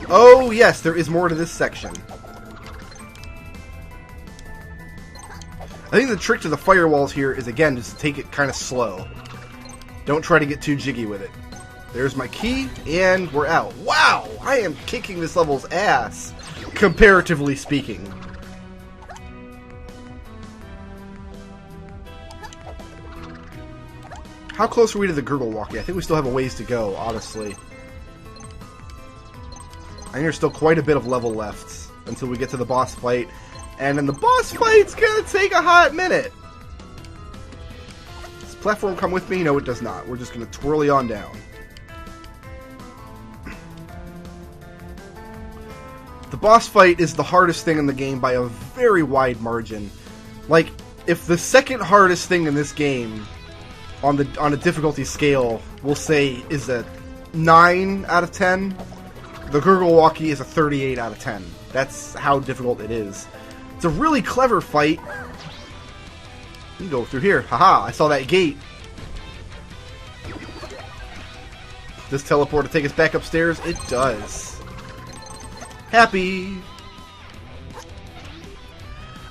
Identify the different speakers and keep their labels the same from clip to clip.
Speaker 1: Oh, yes, there is more to this section. I think the trick to the firewalls here is, again, just to take it kind of slow. Don't try to get too jiggy with it. There's my key, and we're out. Wow! I am kicking this level's ass, comparatively speaking. How close are we to the GURGLEWOCK'D? I think we still have a ways to go, honestly. I think there's still quite a bit of level left until we get to the boss fight. And then the boss fight's gonna take a hot minute. Does this platform come with me? No, it does not. We're just gonna twirly on down. The boss fight is the hardest thing in the game by a very wide margin. Like, if the second hardest thing in this game on a difficulty scale, we'll say, is a 9 out of 10, the GURGLEWOCK'D is a 38 out of 10. That's how difficult it is. It's a really clever fight. You can go through here. Haha, I saw that gate. Does this teleport to take us back upstairs? It does. Happy.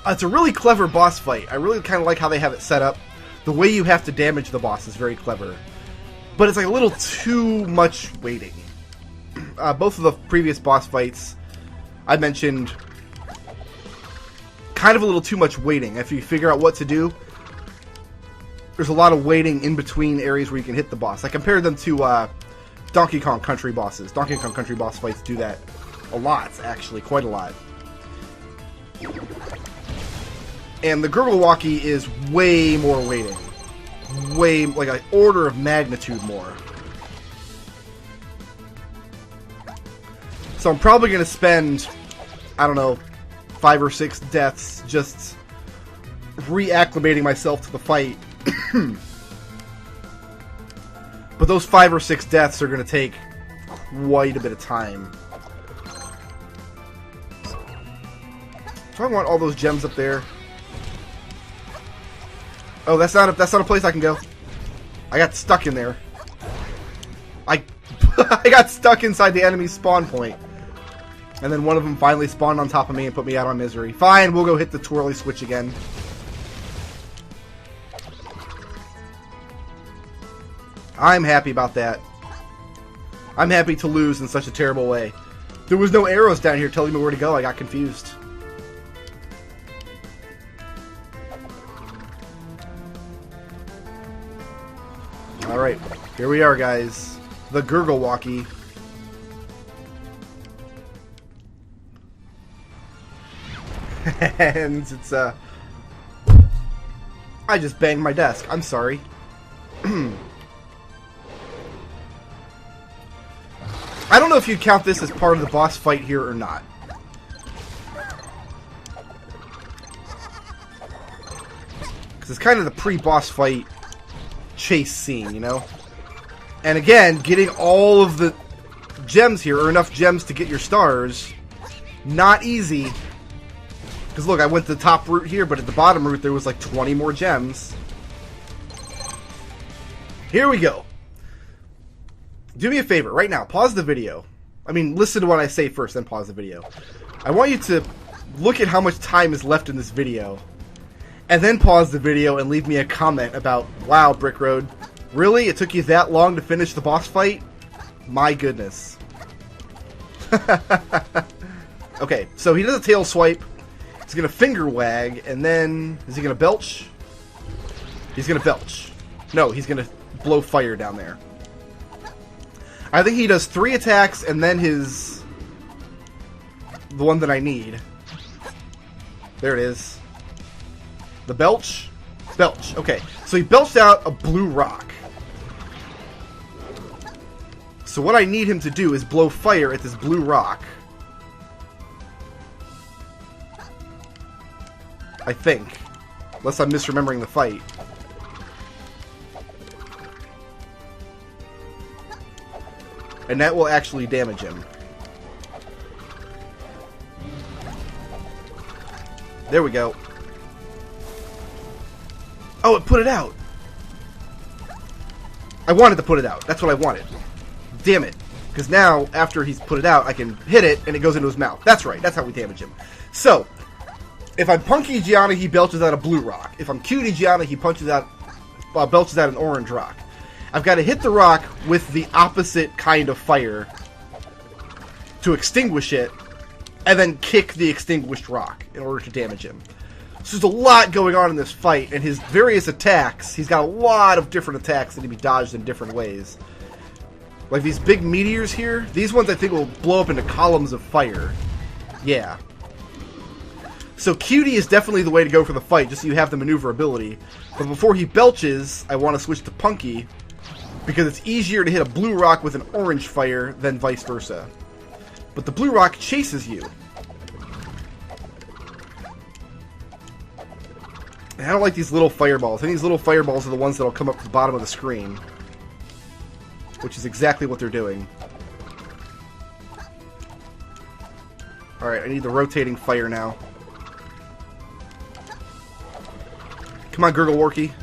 Speaker 1: It's a really clever boss fight. I really kind of like how they have it set up. The way you have to damage the boss is very clever. But it's like a little too much waiting. Both of the previous boss fights I mentioned, kind of a little too much waiting. After you figure out what to do, there's a lot of waiting in between areas where you can hit the boss. I compared them to Donkey Kong Country bosses. Donkey Kong Country boss fights do that a lot, actually, quite a lot. And the GURGLEWOCK'D is way more waiting. Way, like an order of magnitude more. So I'm probably going to spend, I don't know, 5 or 6 deaths just reacclimating myself to the fight. But those 5 or 6 deaths are going to take quite a bit of time. Do I want all those gems up there? Oh, that's not a place I can go. I got stuck in there. I got stuck inside the enemy's spawn point. And then one of them finally spawned on top of me and put me out on misery. Fine, we'll go hit the twirly switch again. I'm happy about that. I'm happy to lose in such a terrible way. There was no arrows down here telling me where to go. I got confused. Alright, here we are, guys. The GURGLEWOCK'D. And it's, I just banged my desk. I'm sorry. I don't know if you'd count this as part of the boss fight here or not. Because it's kind of the pre-boss fight chase scene, you know? And again, getting all of the gems here, or enough gems to get your stars, not easy. Because look, I went the top route here, but at the bottom route there was like 20 more gems. Here we go. Do me a favor, right now, pause the video. I mean, listen to what I say first, then pause the video. I want you to look at how much time is left in this video, and then pause the video and leave me a comment about, wow, Brickroad, really? It took you that long to finish the boss fight? My goodness. Okay, so he does a tail swipe. He's going to finger wag, and then... Is he going to belch? He's going to belch. No, he's going to blow fire down there. I think he does 3 attacks, and then his... The one that I need. There it is. The belch? Belch. Okay, so he belched out a blue rock. So what I need him to do is blow fire at this blue rock. I think. Unless I'm misremembering the fight. And that will actually damage him. There we go. Oh, it put it out! I wanted to put it out. That's what I wanted. Damn it. Because now, after he's put it out, I can hit it, and it goes into his mouth. That's right, that's how we damage him. So, if I'm Punky Giana, he belches out a blue rock. If I'm Cutie Giana, he belches out an orange rock. I've got to hit the rock with the opposite kind of fire to extinguish it, and then kick the extinguished rock in order to damage him. So there's a lot going on in this fight, and his various attacks, he's got a lot of different attacks that can be dodged in different ways. Like these big meteors here, these ones I think will blow up into columns of fire. Yeah. So Cutie is definitely the way to go for the fight, just so you have the maneuverability. But before he belches, I want to switch to Punky, because it's easier to hit a blue rock with an orange fire than vice versa. But the blue rock chases you. And I don't like these little fireballs. I think these little fireballs are the ones that'll come up to the bottom of the screen. Which is exactly what they're doing. Alright, I need the rotating fire now. Come on, GURGLEWOCK'D.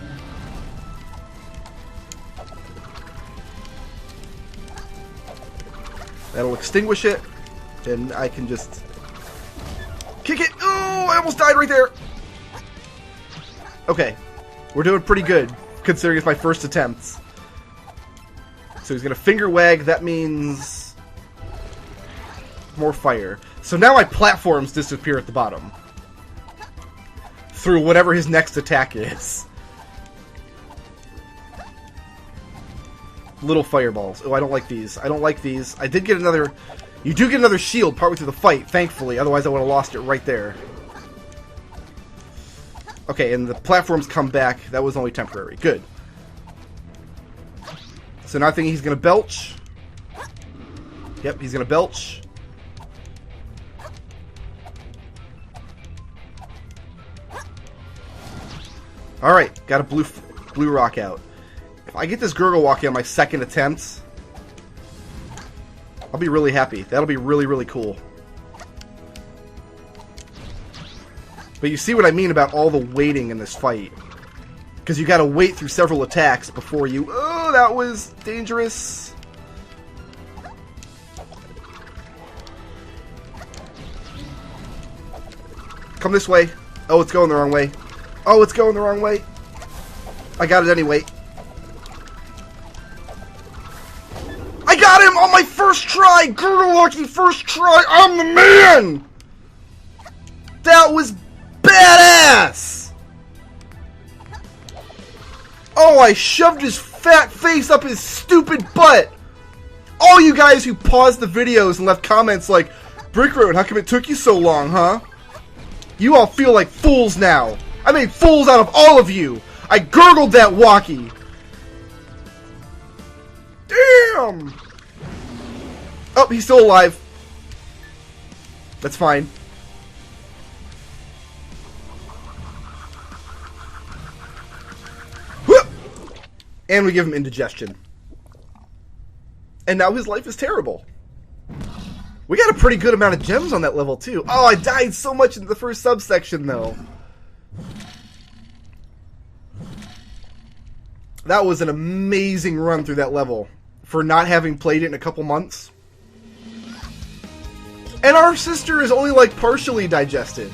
Speaker 1: That'll extinguish it. And I can just kick it. Oh, I almost died right there. Okay. We're doing pretty good, considering it's my first attempts. So he's going to finger wag. That means more fire. So now my platforms disappear at the bottom. Through whatever his next attack is. Little fireballs. Oh, I don't like these. I don't like these. I did get another... You do get another shield partway through the fight, thankfully. Otherwise, I would have lost it right there. Okay, and the platforms come back. That was only temporary. Good. So now I think he's going to belch. Yep, he's going to belch. Alright, got a blue rock out. If I get this GURGLEWOCK'D on my second attempt, I'll be really happy. That'll be really, really cool. But you see what I mean about all the waiting in this fight. Because you gotta wait through several attacks before you... Oh, that was dangerous. Come this way. Oh, it's going the wrong way. Oh, it's going the wrong way. I got it anyway. I got him on my first try! GURGLEWOCK'D first try! I'm the man! That was badass! Oh, I shoved his fat face up his stupid butt! All you guys who paused the videos and left comments like, Brickroad, how come it took you so long, huh? You all feel like fools now. I made fools out of all of you. I gurgled that walkie. Damn! Oh, he's still alive. That's fine. Whoop! And we give him indigestion. And now his life is terrible. We got a pretty good amount of gems on that level, too. Oh, I died so much in the first subsection, though. That was an amazing run through that level for not having played it in a couple months. And our sister is only, like, partially digested.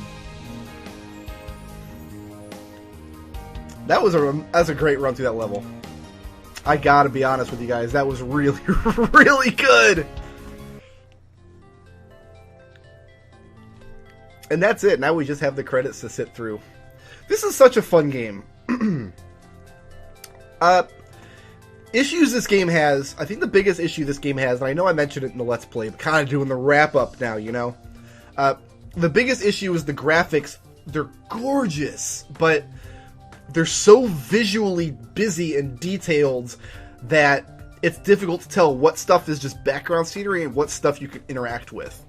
Speaker 1: That was a great run through that level. I gotta be honest with you guys. That was really, really good. And that's it. Now we just have the credits to sit through. This is such a fun game. Issues this game has, I think the biggest issue this game has, and I know I mentioned it in the Let's Play, but kind of doing the wrap-up now, you know? The biggest issue is the graphics. They're gorgeous, but they're so visually busy and detailed that it's difficult to tell what stuff is just background scenery and what stuff you can interact with.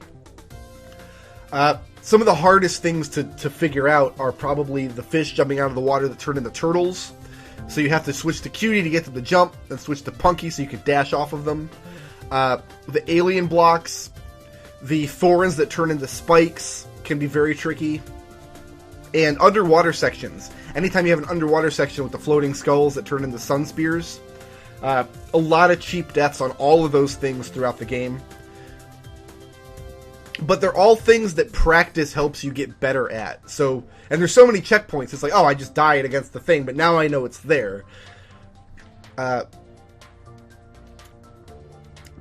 Speaker 1: Some of the hardest things to figure out are probably the fish jumping out of the water that turn into turtles. So you have to switch to Cutie to get them to jump, then switch to Punky so you can dash off of them. The alien blocks, the thorns that turn into spikes can be very tricky. And underwater sections. Anytime you have an underwater section with the floating skulls that turn into sun spears, A lot of cheap deaths on all of those things throughout the game. But they're all things that practice helps you get better at. So, and there's so many checkpoints. It's like, oh, I just died against the thing, but now I know it's there.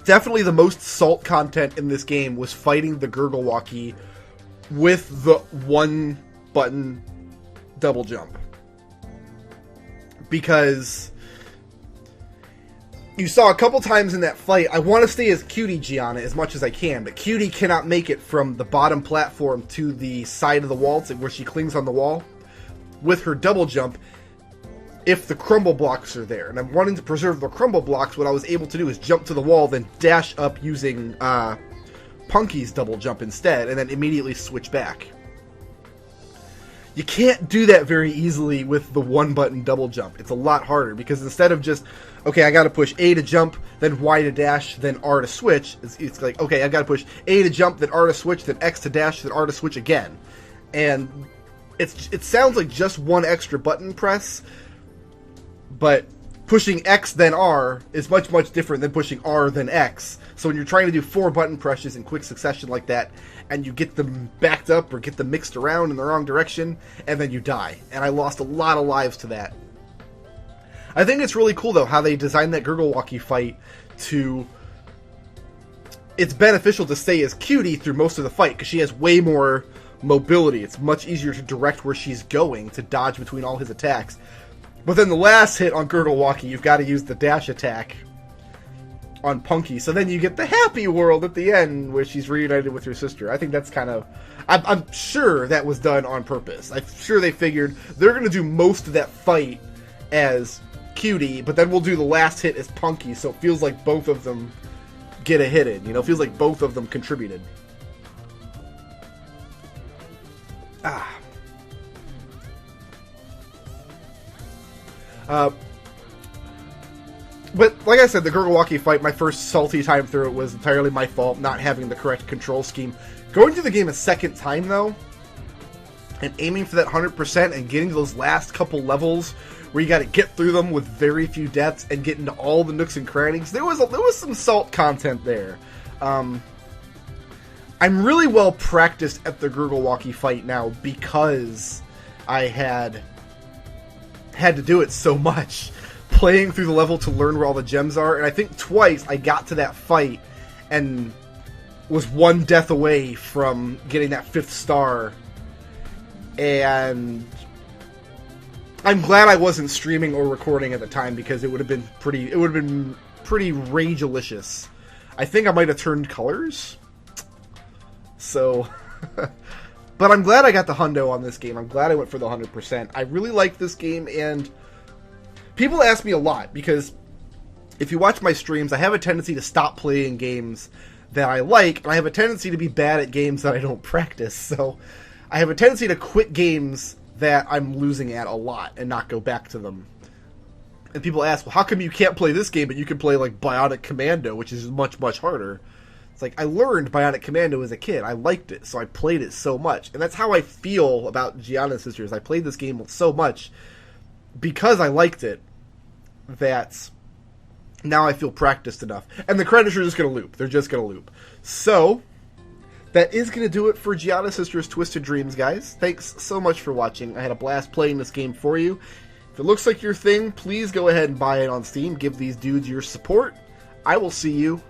Speaker 1: Definitely the most salt content in this game was fighting the GURGLEWOCK'D with the one button double jump. Because you saw a couple times in that fight, I want to stay as Cutie Giana as much as I can, but Cutie cannot make it from the bottom platform to the side of the wall, where she clings on the wall, with her double jump, if the crumble blocks are there. And I'm wanting to preserve the crumble blocks. What I was able to do is jump to the wall, then dash up using Punky's double jump instead, and then immediately switch back. You can't do that very easily with the one button double jump. It's a lot harder, because instead of just, okay, I gotta push A to jump, then Y to dash, then R to switch, it's like, okay, I gotta push A to jump, then R to switch, then X to dash, then R to switch again. And it sounds like just one extra button press, but pushing X then R is much, much different than pushing R then X. So when you're trying to do 4 button presses in quick succession like that, and you get them backed up or get them mixed around in the wrong direction, and then you die. And I lost a lot of lives to that. I think it's really cool, though, how they designed that GURGLEWOCK'D fight to... It's beneficial to stay as Cutie through most of the fight, because she has way more mobility. It's much easier to direct where she's going, to dodge between all his attacks. But then the last hit on GURGLEWOCK'D, you've got to use the dash attack on Punky. So then you get the happy world at the end, where she's reunited with her sister. I think that's kind of... I'm sure that was done on purpose. I'm sure they figured they're going to do most of that fight as Cutie, but then we'll do the last hit as Punky, so it feels like both of them get a hit in. You know, it feels like both of them contributed. But, like I said, the GURGLEWOCK'D fight, my first salty time through it was entirely my fault, not having the correct control scheme. Going through the game a second time, though, and aiming for that 100% and getting to those last couple levels where you gotta get through them with very few deaths and get into all the nooks and crannies, there was some salt content there. I'm really well practiced at the GURGLEWOCK'D fight now, because I had to do it so much, playing through the level to learn where all the gems are. And I think twice I got to that fight and was one death away from getting that 5th star. And I'm glad I wasn't streaming or recording at the time, because it would have been pretty rage-alicious. I think I might have turned colors. So, but I'm glad I got the hundo on this game. I'm glad I went for the 100%. I really like this game, and people ask me a lot, because if you watch my streams, I have a tendency to stop playing games that I like, and I have a tendency to be bad at games that I don't practice. So I have a tendency to quit games that I'm losing at a lot and not go back to them. And people ask, well, how come you can't play this game, but you can play, like, Bionic Commando, which is much, much harder? It's like, I learned Bionic Commando as a kid. I liked it, so I played it so much. And that's how I feel about Giana's Sisters. I played this game so much because I liked it, that now I feel practiced enough. And the credits are just going to loop. They're just going to loop. So, that is going to do it for Giana Sisters Twisted Dreams, guys. Thanks so much for watching. I had a blast playing this game for you. If it looks like your thing, please go ahead and buy it on Steam. Give these dudes your support. I will see you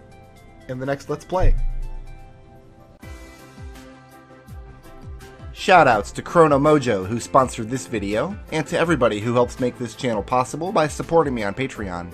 Speaker 1: in the next Let's Play. Shoutouts to Chrono Mojo, who sponsored this video, and to everybody who helps make this channel possible by supporting me on Patreon.